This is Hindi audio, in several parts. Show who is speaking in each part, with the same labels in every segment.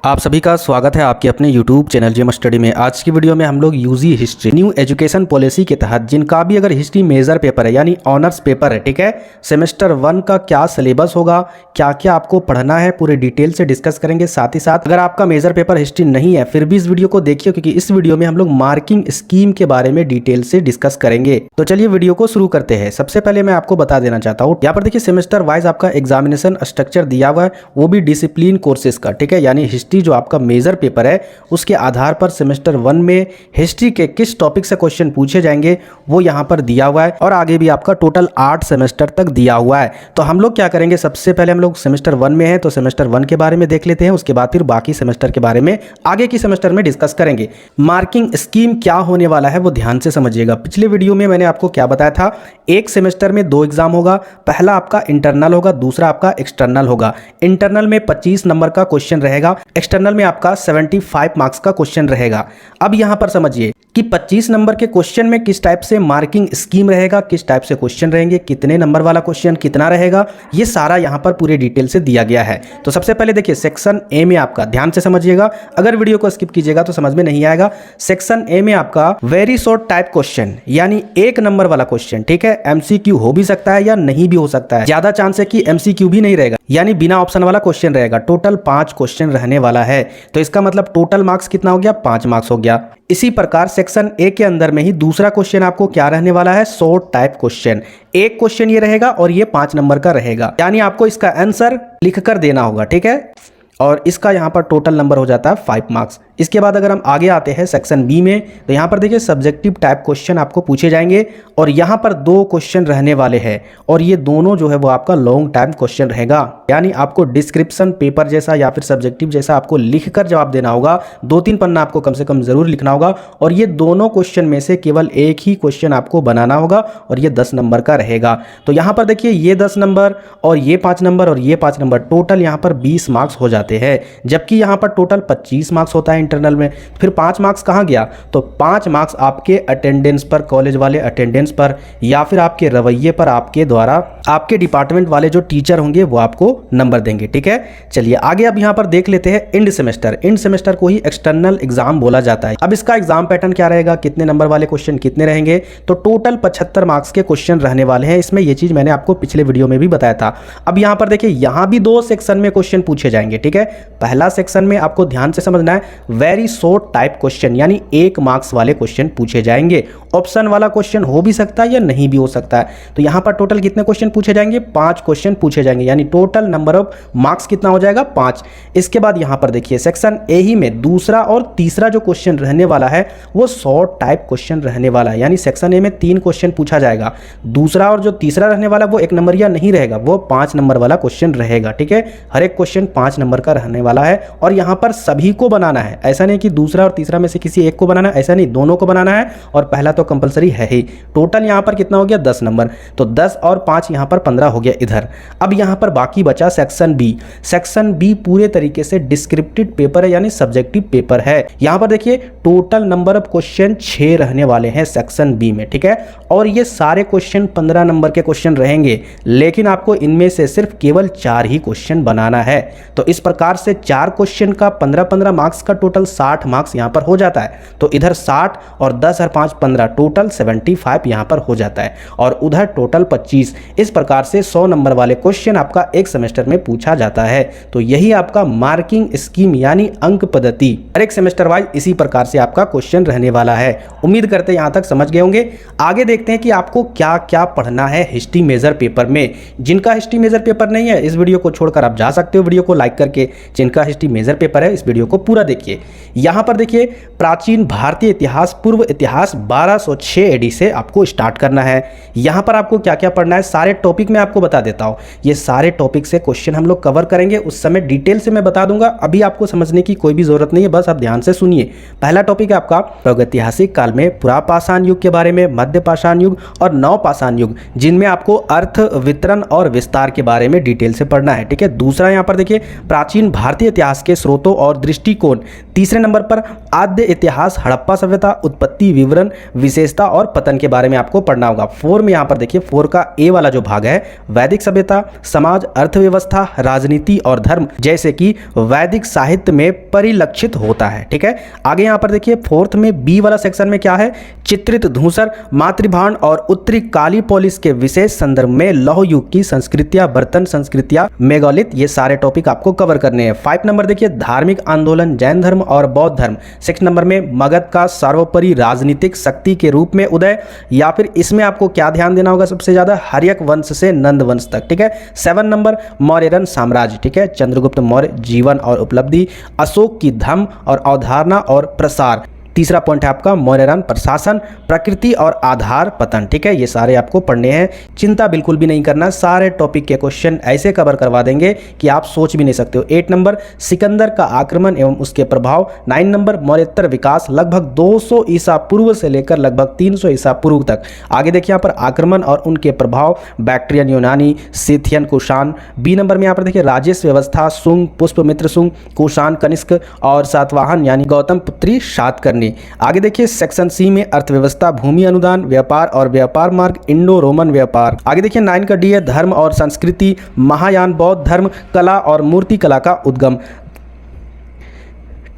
Speaker 1: आप सभी का स्वागत है आपके अपने YouTube चैनल जेम स्टडी में। आज की वीडियो में हम लोग UG history new education policy के तहत जिनका भी अगर हिस्ट्री मेजर पेपर है यानी ऑनर्स पेपर है, ठीक है, सेमेस्टर 1 का क्या सिलेबस होगा, क्या क्या आपको पढ़ना है, पूरे डिटेल से डिस्कस करेंगे। साथ ही साथ अगर आपका मेजर पेपर हिस्ट्री नहीं है फिर भी इस वीडियो को देखिए, क्योंकि इस वीडियो में हम लोग मार्किंग स्कीम के बारे में डिटेल से डिस्कस करेंगे। तो चलिए वीडियो को शुरू करते हैं। सबसे पहले मैं आपको बता देना चाहता हूँ, यहाँ पर देखिए सेमेस्टर वाइज आपका एग्जामिनेशन स्ट्रक्चर दिया हुआ है, वो भी डिसिप्लिन कोर्सेज का, ठीक है, यानी हिस्ट्री जो आपका मेजर पेपर है उसके आधार पर सेमेस्टर 1 में हिस्ट्री के किस टॉपिक से क्वेश्चन पूछे जाएंगे वो यहां पर दिया हुआ है, और आगे भी आपका टोटल 8 सेमेस्टर तक दिया हुआ है। तो हम लोग क्या करेंगे, सबसे पहले हम लोग सेमेस्टर 1 में हैं तो सेमेस्टर 1 के बारे में देख लेते हैं, उसके बाद फिर बाकी सेमेस्टर के बारे में आगे की सेमेस्टर में डिस्कस करेंगे। मार्किंग स्कीम क्या होने वाला है वो ध्यान से समझिएगा। पिछले वीडियो में मैंने आपको क्या बताया था, एक सेमेस्टर में 2 एग्जाम होगा, पहला आपका इंटरनल होगा, दूसरा आपका एक्सटर्नल होगा। इंटरनल में 25 नंबर का क्वेश्चन रहेगा, एक्सटर्नल में आपका 75 मार्क्स का क्वेश्चन रहेगा। अब यहां पर समझिए कि 25 नंबर के क्वेश्चन में किस टाइप से मार्किंग स्कीम रहेगा, किस टाइप से क्वेश्चन रहेंगे, कितने नंबर वाला क्वेश्चन कितना रहेगा, ये सारा यहां पर पूरे डिटेल से दिया गया है। तो सबसे पहले देखिए सेक्शन ए में आपका ध्यान से समझिएगा, अगर वीडियो को स्किप कीजिएगा तो समझ में नहीं आएगा। सेक्शन ए में आपका वेरी शॉर्ट टाइप क्वेश्चन यानी 1 नंबर वाला क्वेश्चन, ठीक है, एमसीक्यू हो भी सकता है या नहीं भी हो सकता है, ज्यादा चांस है कि एमसीक्यू भी नहीं रहेगा, यानी बिना ऑप्शन वाला क्वेश्चन रहेगा। टोटल 5 क्वेश्चन रहने वाला है, तो इसका मतलब टोटल मार्क्स कितना हो गया, 5 मार्क्स हो गया। इसी प्रकार सेक्शन ए के अंदर में ही दूसरा क्वेश्चन आपको क्या रहने वाला है, शॉर्ट टाइप क्वेश्चन। एक क्वेश्चन ये रहेगा और ये 5 नंबर का रहेगा, यानी आपको इसका आंसर लिखकर देना होगा, ठीक है, और इसका यहाँ पर टोटल नंबर हो जाता है 5 मार्क्स। इसके बाद अगर हम आगे आते हैं सेक्शन बी में, तो यहाँ पर देखिए सब्जेक्टिव टाइप क्वेश्चन आपको पूछे जाएंगे, और यहाँ पर 2 क्वेश्चन रहने वाले हैं, और ये दोनों जो है वो आपका लॉन्ग टाइम क्वेश्चन रहेगा, यानी आपको डिस्क्रिप्शन पेपर जैसा या फिर सब्जेक्टिव जैसा आपको लिखकर जवाब देना होगा। 2-3 पन्ना आपको कम से कम जरूर लिखना होगा, और ये दोनों क्वेश्चन में से केवल एक ही क्वेश्चन आपको बनाना होगा, और ये 10 नंबर का रहेगा। तो यहाँ पर देखिए ये 10 नंबर और ये 5 नंबर और ये 5 नंबर, टोटल यहाँ पर 20 मार्क्स हो जाते हैं, जबकि यहाँ पर टोटल 25 मार्क्स होता है इंटरनल में। फिर 5 मार्क्स कहाँ गया, तो 5 मार्क्स आपके अटेंडेंस पर, कॉलेज वाले अटेंडेंस पर, या फिर आपके रवैये पर, आपके द्वारा आपके डिपार्टमेंट वाले जो टीचर होंगे वो आपको नंबर देंगे, ठीक है। चलिए आगे अब यहाँ पर देख लेते हैं एंड सेमेस्टर। एंड सेमेस्टर को ही एक्सटर्नल एग्जाम बोला जाता है। अब इसका एग्जाम पैटर्न क्या रहेगा, कितने नंबर वाले क्वेश्चन कितने रहेंगे, तो टोटल 75 मार्क्स के क्वेश्चन रहने वाले हैं इसमें। ये चीज मैंने आपको पिछले वीडियो में भी बताया था। अब यहाँ पर देखिए यहाँ भी 2 सेक्शन में क्वेश्चन पूछे जाएंगे, ठीक है। पहला सेक्शन में आपको ध्यान से समझना है, वेरी शॉर्ट टाइप क्वेश्चन यानी 1 मार्क्स वाले क्वेश्चन पूछे जाएंगे। ऑप्शन वाला क्वेश्चन हो भी सकता है या नहीं भी हो सकता है। तो यहां पर टोटल कितने क्वेश्चन पूछे जाएंगे, 5 क्वेश्चन पूछे जाएंगे, यानी टोटल नंबर ऑफ मार्क्स कितना हो जाएगा, 5। इसके बाद यहां पर देखिए सेक्शन ए ही में दूसरा और तीसरा जो क्वेश्चन रहने वाला है वो शॉर्ट टाइप क्वेश्चन रहने वाला है, यानी सेक्शन ए में 3 क्वेश्चन पूछा जाएगा। दूसरा और जो तीसरा रहने वाला वो 1 नंबर या नहीं रहेगा, वो 5 नंबर वाला क्वेश्चन रहेगा, ठीक है। हर एक क्वेश्चन 5 नंबर का रहने वाला है, और यहां पर सभी को बनाना है। ऐसा नहीं कि दूसरा और तीसरा में से किसी एक को बनाना है, ऐसा नहीं, दोनों को बनाना है, और पहला तो कंपलसरी है ही। टोटल यहां पर कितना हो गया, 10 नंबर, तो 10 और 5 यहां पर 15 हो गया इधर। अब यहां पर बाकी बचा सेक्शन बी। सेक्शन बी पूरे तरीके से डिस्क्रिप्टिव पेपर है, यानी सब्जेक्टिव पेपर है। यहां पर देखिए टोटल नंबर ऑफ क्वेश्चन 6 रहने वाले हैं सेक्शन बी में, ठीक है, और ये सारे क्वेश्चन 15 नंबर के क्वेश्चन रहेंगे, लेकिन आपको इनमें से सिर्फ केवल 4 ही क्वेश्चन बनाना है। तो इस प्रकार से 4 क्वेश्चन का 15-15 मार्क्स का टोटल 60 मार्क्स यहां पर हो जाता है। तो इधर 60 और 10 और 5 15, टोटल 75 यहां पर हो जाता है, और उधर टोटल 25। इस प्रकार से 100 नंबर वाले क्वेश्चन आपका एक सेमेस्टर में पूछा जाता है। तो यही आपका मार्किंग स्कीम यानी अंक पद्धति, हर एक सेमेस्टर वाइज इसी प्रकार से आपका क्वेश्चन रहने वाला है। उम्मीद करते हैं यहां तक समझ गए होंगे। आगे देखते हैं कि आपको क्या क्या पढ़ना है हिस्ट्री मेजर पेपर में। जिनका हिस्ट्री मेजर पेपर नहीं है इस वीडियो को छोड़कर आप जा सकते हो वीडियो को लाइक करके। जिनका हिस्ट्री मेजर पेपर है इस वीडियो को पूरा देखिए। यहां पर देखिए प्राचीन भारतीय इतिहास, पूर्व इतिहास 1206 एडी से आपको स्टार्ट करना है। यहां पर आपको क्या क्या पढ़ना है सारे टॉपिक मैं आपको बता देता हूं। ये सारे टॉपिक से क्वेश्चन हम लोग कवर करेंगे, उस समय डिटेल से मैं बता दूंगा। अभी आपको समझने की कोई भी जरूरत नहीं है, बस आप ध्यान से सुनिए। पहला टॉपिक है आपका प्रागैतिहासिक काल में पुरापाषाण युग के बारे में, मध्य पाषाण युग और नवपाषाण युग, जिनमें आपको अर्थ, वितरण और विस्तार के बारे में डिटेल से पढ़ना है, ठीक है। दूसरा यहां पर देखिए प्राचीन प्राचीन भारतीय इतिहास के स्रोतों और दृष्टिकोण। तीसरे नंबर पर आद्य इतिहास, हड़प्पा सभ्यता, उत्पत्ति विवरण, विशेषता और पतन के बारे में आपको पढ़ना होगा। 4 में यहाँ पर देखिए 4 का ए वाला जो भाग है, वैदिक सभ्यता, समाज, अर्थव्यवस्था, राजनीति और धर्म जैसे कि वैदिक साहित्य में परिलक्षित होता है। ठीक है, आगे यहाँ पर देखिए 4th में बी वाला सेक्शन में क्या है, चित्रित धूसर, मातृभांड और उत्तरी काली पोलिस के विशेष संदर्भ में लौह युग की संस्कृतियां, बर्तन संस्कृतियां, मेगालिथ, ये सारे टॉपिक आपको कवर करने हैं। 5 नंबर देखिए धार्मिक आंदोलन, जैन धर्म और बौद्ध धर्म। 6 नंबर में मगध का सर्वोपरि राजनीतिक शक्ति के रूप में उदय, या फिर इसमें आपको क्या ध्यान देना होगा सबसे ज्यादा, हर्यक वंश से नंद वंश तक। ठीक है, 7 नंबर मौर्यरन साम्राज्य। ठीक है, चंद्रगुप्त मौर्य जीवन और उपलब्धि, अशोक की धम्म और अवधारणा और प्रसार। तीसरा पॉइंट है आपका मौर्यरन प्रशासन, प्रकृति और आधार पतन। ठीक है, ये सारे आपको पढ़ने हैं, चिंता बिल्कुल भी नहीं करना, सारे टॉपिक के क्वेश्चन ऐसे कवर करवा देंगे कि आप सोच भी नहीं सकते हो। 8 नंबर सिकंदर का आक्रमण एवं उसके प्रभाव। 9 नंबर मौर्योत्तर विकास, लगभग 200 ईसा पूर्व से लेकर लगभग 300 ईसा पूर्व तक। आगे देखिए यहाँ पर आक्रमण और उनके प्रभाव, बैक्ट्रियन यूनानी, सिथियन कुषाण। बी नंबर में यहाँ पर देखिए राजस्व व्यवस्था, सुंग, पुष्पमित्र सुंग, कुषाण कनिष्क और सातवाहन यानी गौतम पुत्री सातकर्णी। आगे देखिए सेक्शन सी में अर्थव्यवस्था, भूमि अनुदान, व्यापार और व्यापार मार्ग, इंडो रोमन व्यापार। आगे देखिए 9 का डी है धर्म और संस्कृति, महायान बौद्ध धर्म, कला और मूर्ति कला का उद्गम।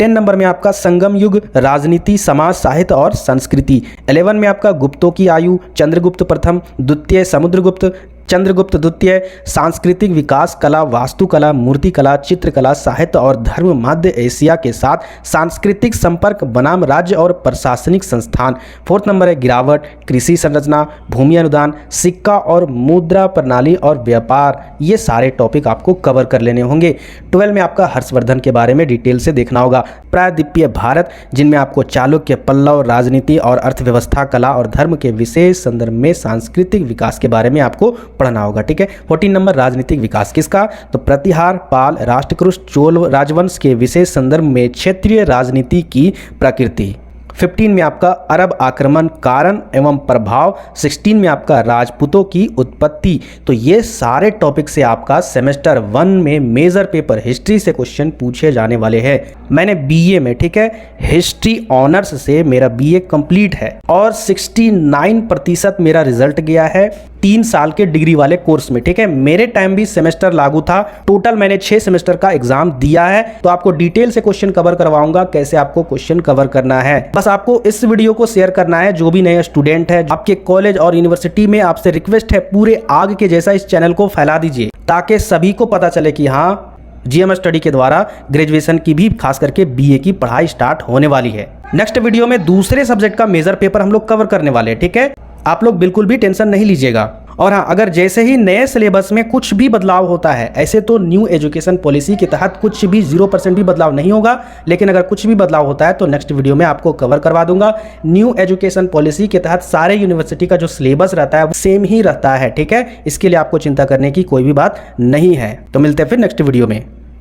Speaker 1: 10 नंबर में आपका संगम युग, राजनीति, समाज, साहित्य और संस्कृति। 11 में आपका गुप्तों की आयु, चंद्रगुप्त प्रथम, द्वितीय समुद्रगुप्त, चंद्रगुप्त द्वितीय, सांस्कृतिक विकास, कला, वास्तुकला, मूर्तिकला, चित्रकला, साहित्य और धर्म, मध्य एशिया के साथ सांस्कृतिक संपर्क बनाम राज्य और प्रशासनिक संस्थान। 4th नंबर है गिरावट, कृषि संरचना, भूमि अनुदान, सिक्का और मुद्रा प्रणाली और व्यापार। ये सारे टॉपिक आपको कवर कर लेने होंगे। 12 में आपका हर्षवर्धन के बारे में डिटेल से देखना होगा। प्रायद्वीपीय भारत, जिनमें आपको चालुक्य, पल्लव, राजनीति और अर्थव्यवस्था, कला और धर्म के विशेष संदर्भ में सांस्कृतिक विकास के बारे में आपको पढ़ना होगा। ठीक है, 14 नंबर राजनीतिक विकास किसका, तो प्रतिहार, पाल, राष्ट्रकूट, चोल राजवंश के विशेष संदर्भ में क्षेत्रीय राजनीति की प्रकृति। 15 में आपका अरब आक्रमण, कारण एवं प्रभाव। 16 में आपका राजपूतों की उत्पत्ति। तो ये सारे टॉपिक से आपका सेमेस्टर 1 में मेजर पेपर हिस्ट्री से क्वेश्चन पूछे जाने वाले हैं। मैंने बीए में, ठीक है, हिस्ट्री ऑनर्स से मेरा बीए कंप्लीट है और 69% मेरा रिजल्ट गया है 3 साल के डिग्री वाले कोर्स में। ठीक है, मेरे टाइम भी सेमेस्टर लागू था। टोटल मैंने 6 सेमेस्टर का एग्जाम दिया है, तो आपको डिटेल से क्वेश्चन कवर करवाऊंगा कैसे आपको क्वेश्चन कवर करना है। बस आपको इस वीडियो को शेयर करना है। जो भी नए स्टूडेंट है आपके कॉलेज और यूनिवर्सिटी में, आपसे रिक्वेस्ट है पूरे आग के जैसा इस चैनल को फैला दीजिए, ताकि सभी को पता चले कि हाँ, जीएम स्टडी के द्वारा ग्रेजुएशन की भी, खास करके बीए की पढ़ाई स्टार्ट होने वाली है। नेक्स्ट वीडियो में दूसरे सब्जेक्ट का मेजर पेपर हम लोग कवर करने वाले हैं। ठीक है, आप लोग बिल्कुल भी टेंशन नहीं लीजिएगा। और हाँ, अगर जैसे ही नए सिलेबस में कुछ भी बदलाव होता है, ऐसे तो न्यू एजुकेशन पॉलिसी के तहत कुछ भी 0% भी बदलाव नहीं होगा, लेकिन अगर कुछ भी बदलाव होता है तो नेक्स्ट वीडियो में आपको कवर करवा दूंगा। न्यू एजुकेशन पॉलिसी के तहत सारे यूनिवर्सिटी का जो सिलेबस रहता है वो सेम ही रहता है। ठीक है, इसके लिए आपको चिंता करने की कोई भी बात नहीं है। तो मिलते हैं फिर नेक्स्ट वीडियो में।